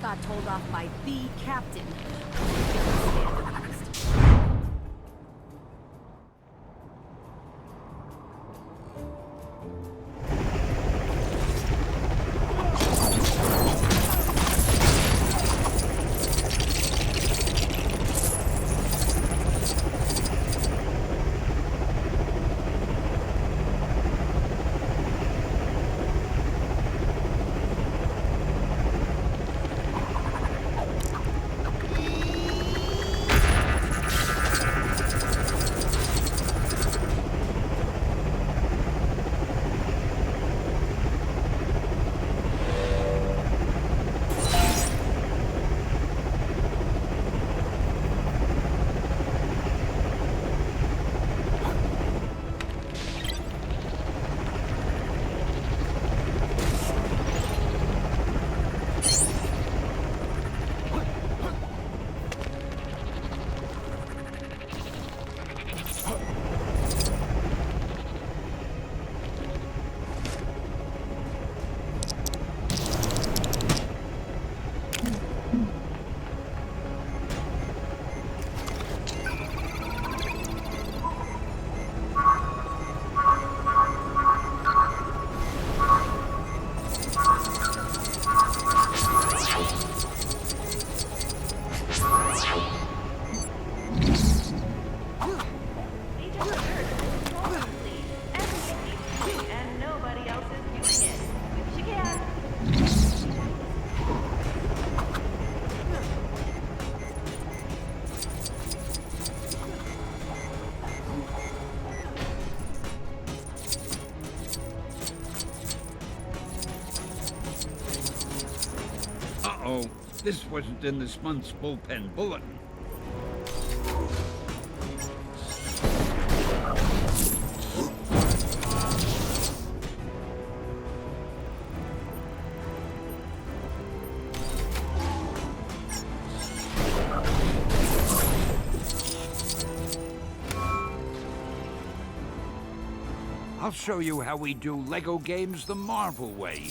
got told off by the captain. Uh-oh, this wasn't in this month's bullpen bulletin. I'll show you how we do Lego games the Marvel way.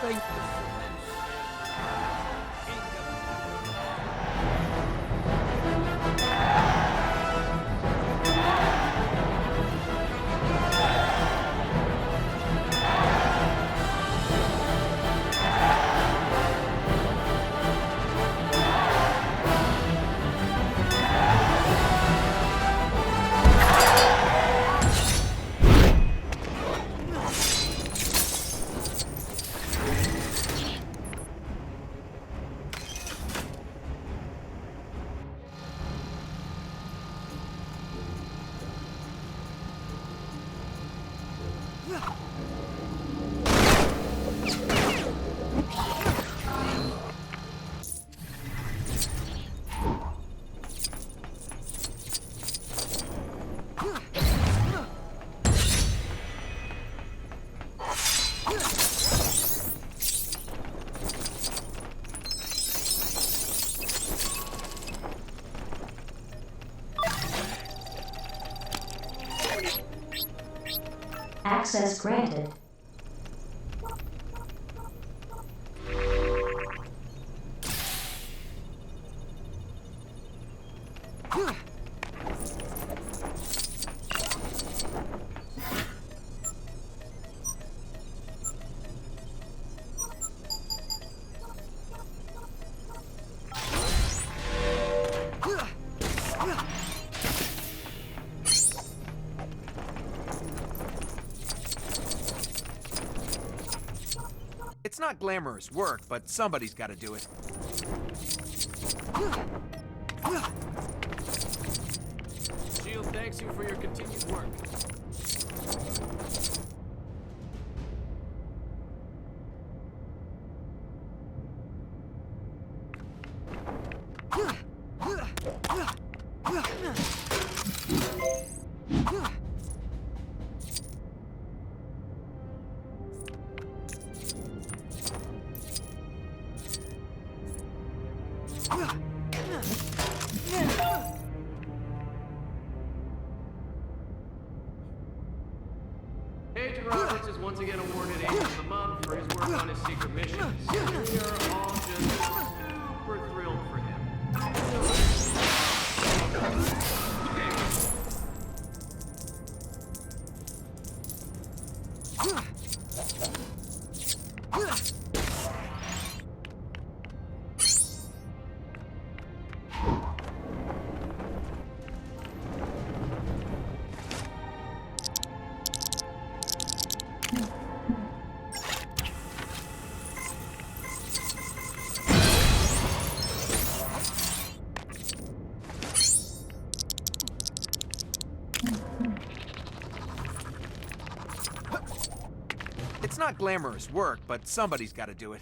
think the cement Access granted. It's not glamorous work, but somebody's got to do it. S.H.I.E.L.D. thanks you for your continued work. Roberts is once again awarded Agent of the Month for his work on his secret missions. We are all just super thrilled for him. It's not glamorous work, but somebody's got to do it.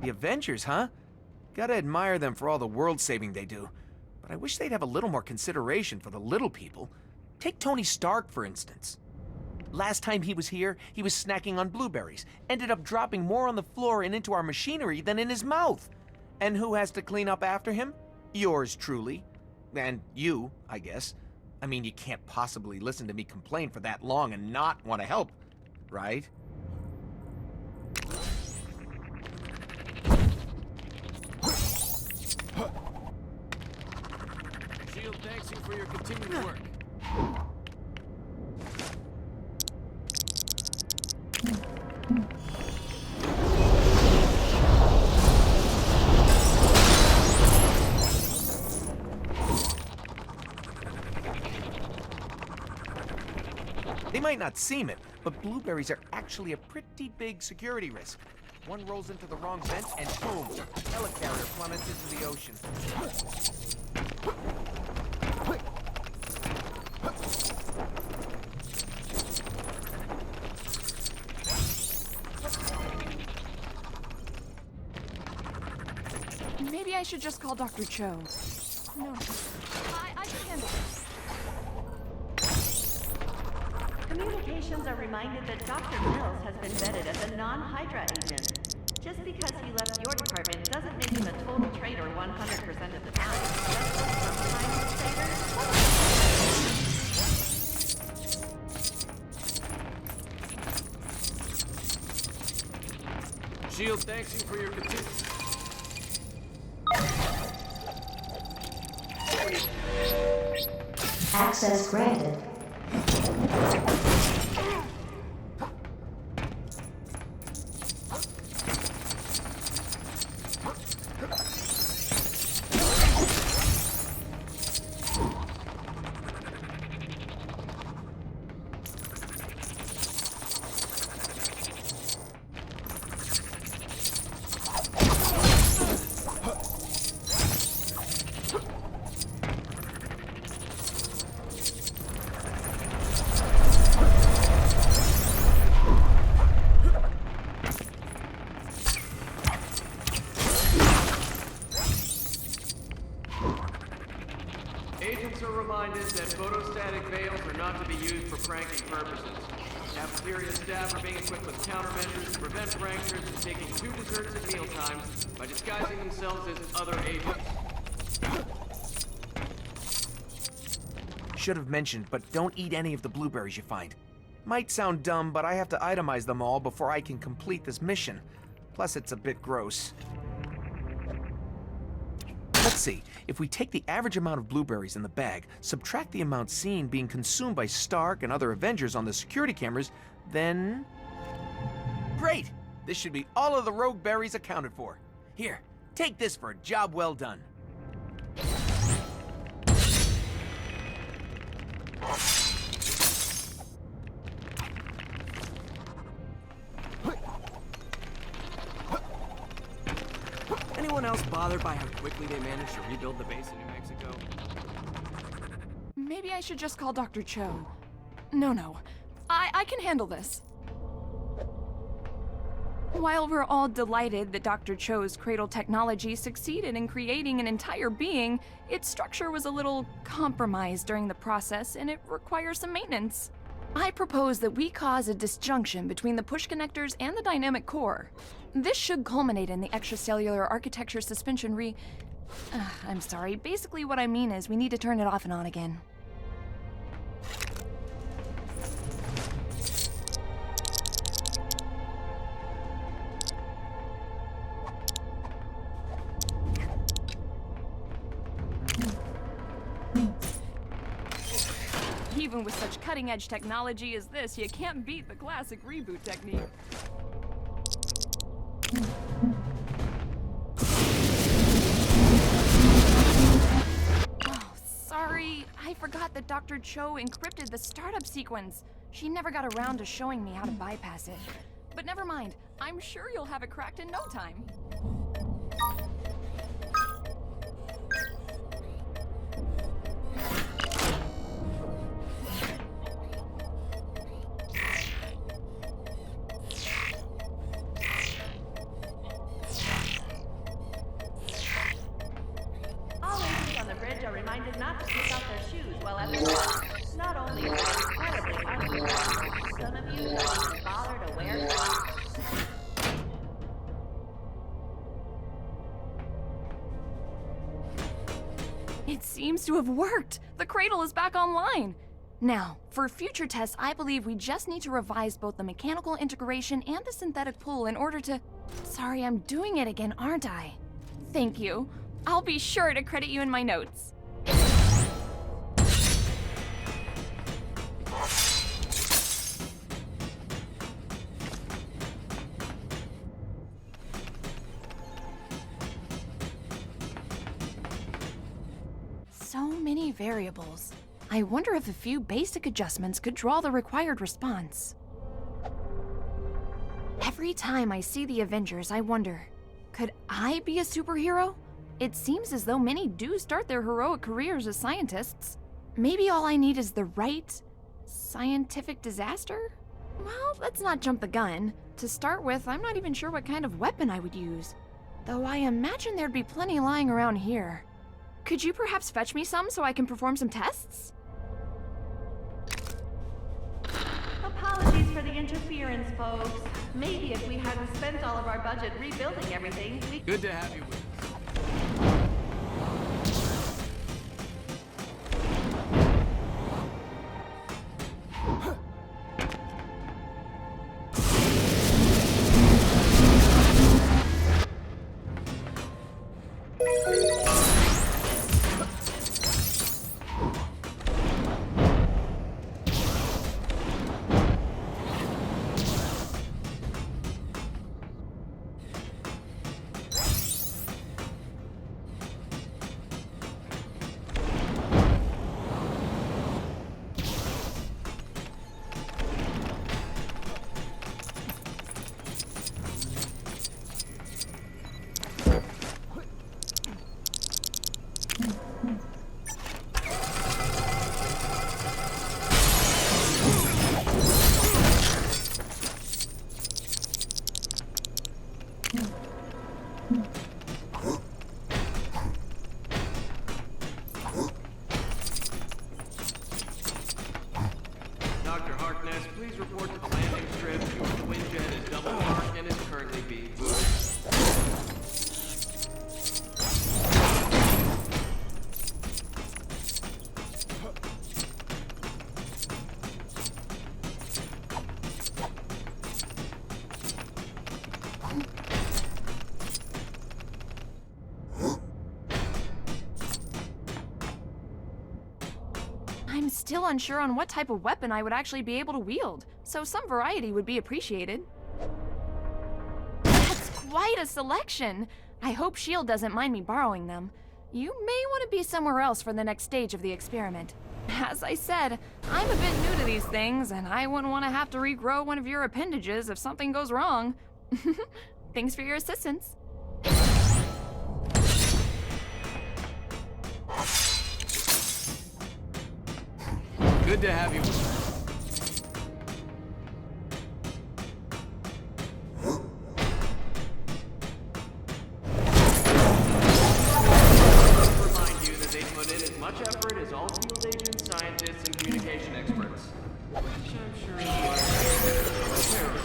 The Avengers, huh? Gotta admire them for all the world saving they do. But I wish they'd have a little more consideration for the little people. Take Tony Stark, for instance. Last time he was here, he was snacking on blueberries. Ended up dropping more on the floor and into our machinery than in his mouth. And who has to clean up after him? Yours truly. And you, I guess. I mean, you can't possibly listen to me complain for that long and not want to help, right? S.H.I.E.L.D. thanks you for your continued work. They might not seem it, but blueberries are actually a pretty big security risk. One rolls into the wrong vent and boom, Helicarrier plummets into the ocean. Maybe I should just call Dr. Cho. No, I can handle this. Communications are reminded that Dr. Mills has been vetted as a non-Hydra agent. Just because he left your department doesn't make him a total traitor 100% of the time. Just sometimes traitors. S.H.I.E.L.D. thanks you for your continued... Access granted. Agents are reminded that photostatic veils are not to be used for pranking purposes. Cafeteria staff are being equipped with countermeasures to prevent pranksters from taking 2 desserts at mealtimes by disguising themselves as other agents. Should have mentioned, but don't eat any of the blueberries you find. Might sound dumb, but I have to itemize them all before I can complete this mission. Plus, it's a bit gross. Let's see. If we take the average amount of blueberries in the bag, subtract the amount seen being consumed by Stark and other Avengers on the security cameras, then... Great! This should be all of the rogue berries accounted for. Here, take this for a job well done. Anyone else bothered by how quickly they managed to rebuild the base in New Mexico? Maybe I should just call Dr. Cho. No. I can handle this. While we're all delighted that Dr. Cho's cradle technology succeeded in creating an entire being, its structure was a little compromised during the process and it requires some maintenance. I propose that we cause a disjunction between the push connectors and the dynamic core. This should culminate in the extracellular architecture suspension I'm sorry, basically what I mean is we need to turn it off and on again. Even with such cutting-edge technology as this, you can't beat the classic reboot technique. Oh, sorry. I forgot that Dr. Cho encrypted the startup sequence. She never got around to showing me how to bypass it. But never mind. I'm sure you'll have it cracked in no time. Not to take off their shoes while at the work. Not only are they incredibly uncomfortable, some of you don't even bother to wear socks. It seems to have worked! The cradle is back online! Now, for future tests, I believe we just need to revise both the mechanical integration and the synthetic pull in order to... Sorry, I'm doing it again, aren't I? Thank you. I'll be sure to credit you in my notes. So many variables. I wonder if a few basic adjustments could draw the required response. Every time I see the Avengers, I wonder, could I be a superhero? It seems as though many do start their heroic careers as scientists. Maybe all I need is the right scientific disaster? Well, let's not jump the gun. To start with, I'm not even sure what kind of weapon I would use. Though I imagine there'd be plenty lying around here. Could you perhaps fetch me some so I can perform some tests? Apologies for the interference, folks. Maybe if we hadn't spent all of our budget rebuilding everything, we... Good to have you with us. still unsure on what type of weapon I would actually be able to wield, so some variety would be appreciated. That's quite a selection! I hope S.H.I.E.L.D. doesn't mind me borrowing them. You may want to be somewhere else for the next stage of the experiment. As I said, I'm a bit new to these things, and I wouldn't want to have to regrow one of your appendages if something goes wrong. Thanks for your assistance. Good to have you. Remind you that they put in as much effort as all field agents, scientists, and communication experts. Which I'm sure is why Peril.